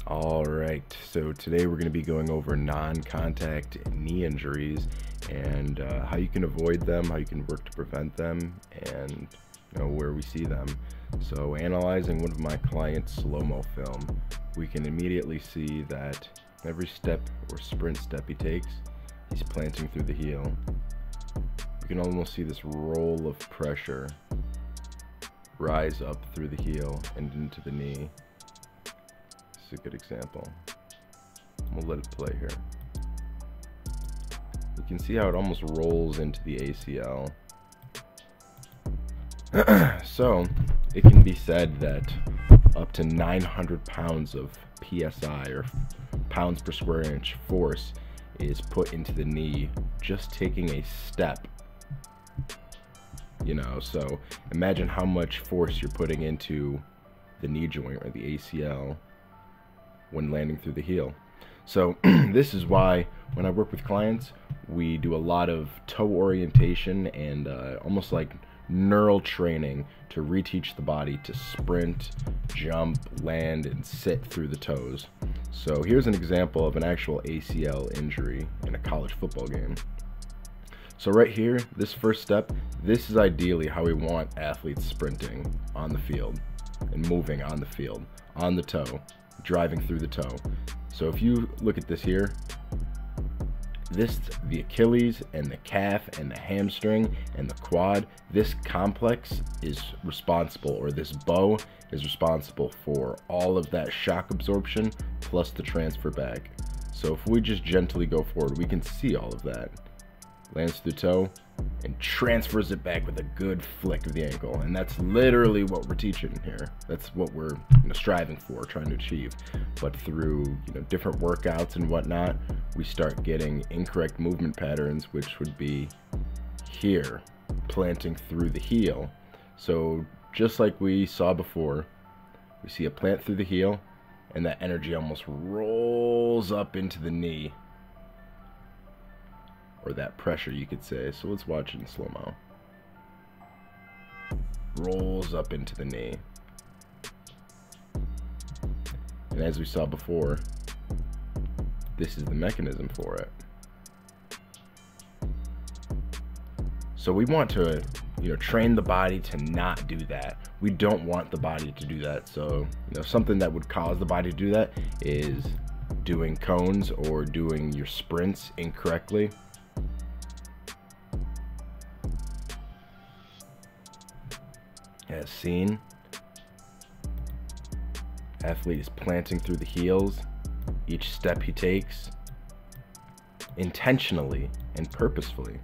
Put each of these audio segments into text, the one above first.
Alright, so today we're going to be going over non-contact knee injuries and how you can avoid them, how you can work to prevent them, and where we see them. So analyzing one of my clients' slow-mo film, we can immediately see that every step or sprint step he takes, he's planting through the heel. You can almost see this roll of pressure rise up through the heel and into the knee. This is a good example. We'll let it play here. You can see how it almost rolls into the ACL. So it can be said that up to 900 pounds of PSI, or pounds per square inch force, is put into the knee just taking a step. So imagine how much force you're putting into the knee joint or the ACL when landing through the heel. So this is why when I work with clients, we do a lot of toe orientation and almost like neural training to reteach the body to sprint, jump, land, and sit through the toes. So here's an example of an actual ACL injury in a college football game. So right here, this first step, this is ideally how we want athletes sprinting on the field and moving on the field, on the toe, driving through the toe. So if you look at this here, the Achilles and the calf and the hamstring and the quad, this complex is responsible, or this bow is responsible for all of that shock absorption plus the transfer back. So if we just gently go forward, we can see all of that. Lands through the toe and transfers it back with a good flick of the ankle, and that's literally what we're teaching here. That's what we're striving for, trying to achieve. But through different workouts and whatnot, we start getting incorrect movement patterns, which would be here, planting through the heel. So just like we saw before, we see a plant through the heel, and that energy almost rolls up into the knee. Or that pressure, you could say. So let's watch it in slow-mo. Rolls up into the knee. And as we saw before, this is the mechanism for it. So we want to, train the body to not do that. We don't want the body to do that. So, something that would cause the body to do that is doing cones or doing your sprints incorrectly. As seen, athlete is planting through the heels each step he takes, intentionally and purposefully.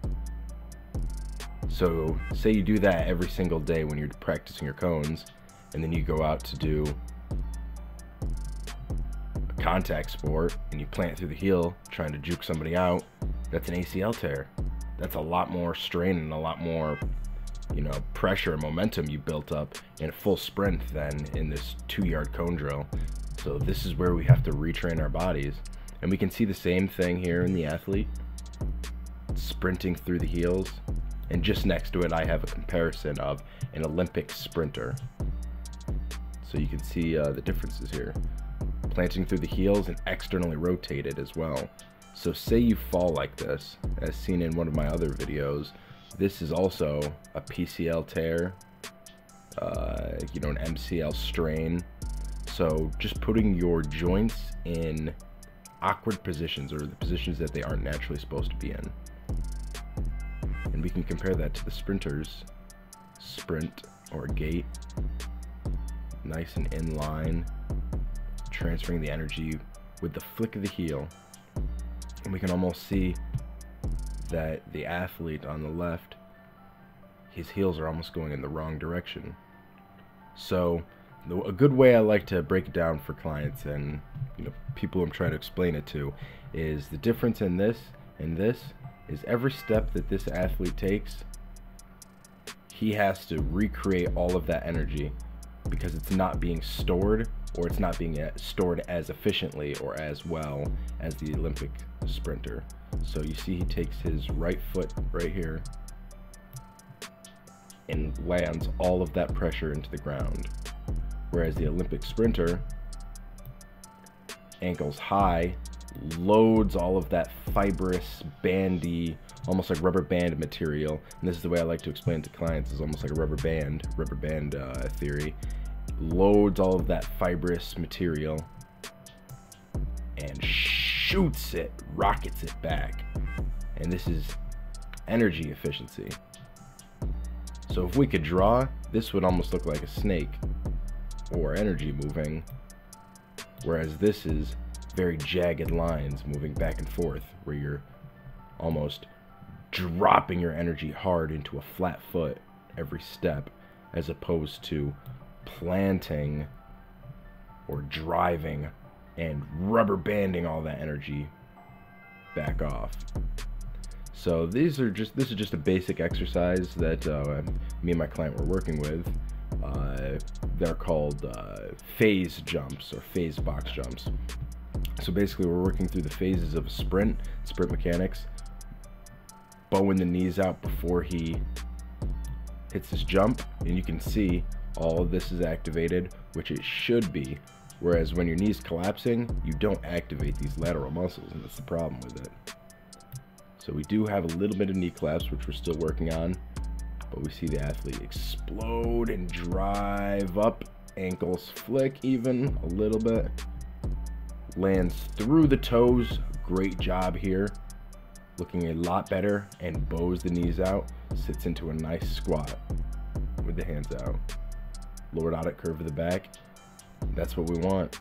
So say you do that every single day when you're practicing your cones, and then you go out to do a contact sport and you plant through the heel trying to juke somebody out. That's an ACL tear. That's a lot more strain and a lot more pressure and momentum you built up in a full sprint than in this 2-yard cone drill. So this is where we have to retrain our bodies. And we can see the same thing here in the athlete, sprinting through the heels. And just next to it, I have a comparison of an Olympic sprinter. So you can see the differences here. Planting through the heels and externally rotated as well. So say you fall like this, as seen in one of my other videos. This is also a PCL tear, an MCL strain. So just putting your joints in awkward positions, or the positions that they aren't naturally supposed to be in. And we can compare that to the sprinter's sprint or gait. Nice and in line, transferring the energy with the flick of the heel. And we can almost see that the athlete on the left, his heels are almost going in the wrong direction. So a good way I like to break it down for clients and people I'm trying to explain it to is the difference in this and this is every step that this athlete takes, he has to recreate all of that energy because it's not being stored, or it's not being stored as efficiently or as well as the Olympic sprinter. So you see he takes his right foot right here and lands all of that pressure into the ground. Whereas the Olympic sprinter, ankles high, loads all of that fibrous, bandy, almost like rubber band material. And this is the way I like to explain it to clients, is almost like a rubber band theory. Loads all of that fibrous material and shoots it, rockets it back. And this is energy efficiency. So if we could draw, this would almost look like a snake or energy moving, whereas this is very jagged lines moving back and forth, where you're almost dropping your energy hard into a flat foot every step, as opposed to planting or driving and rubber banding all that energy back off. So this is just a basic exercise that me and my client were working with. They're called phase jumps or phase box jumps. So basically we're working through the phases of a sprint mechanics, bowing the knees out before he hits his jump, and you can see all of this is activated, which it should be, whereas when your knee's collapsing, you don't activate these lateral muscles, and that's the problem with it. So we do have a little bit of knee collapse, which we're still working on, but we see the athlete explode and drive up, ankles flick even a little bit, lands through the toes, great job here, looking a lot better, and bows the knees out, sits into a nice squat with the hands out. Lordotic curve of the back, that's what we want.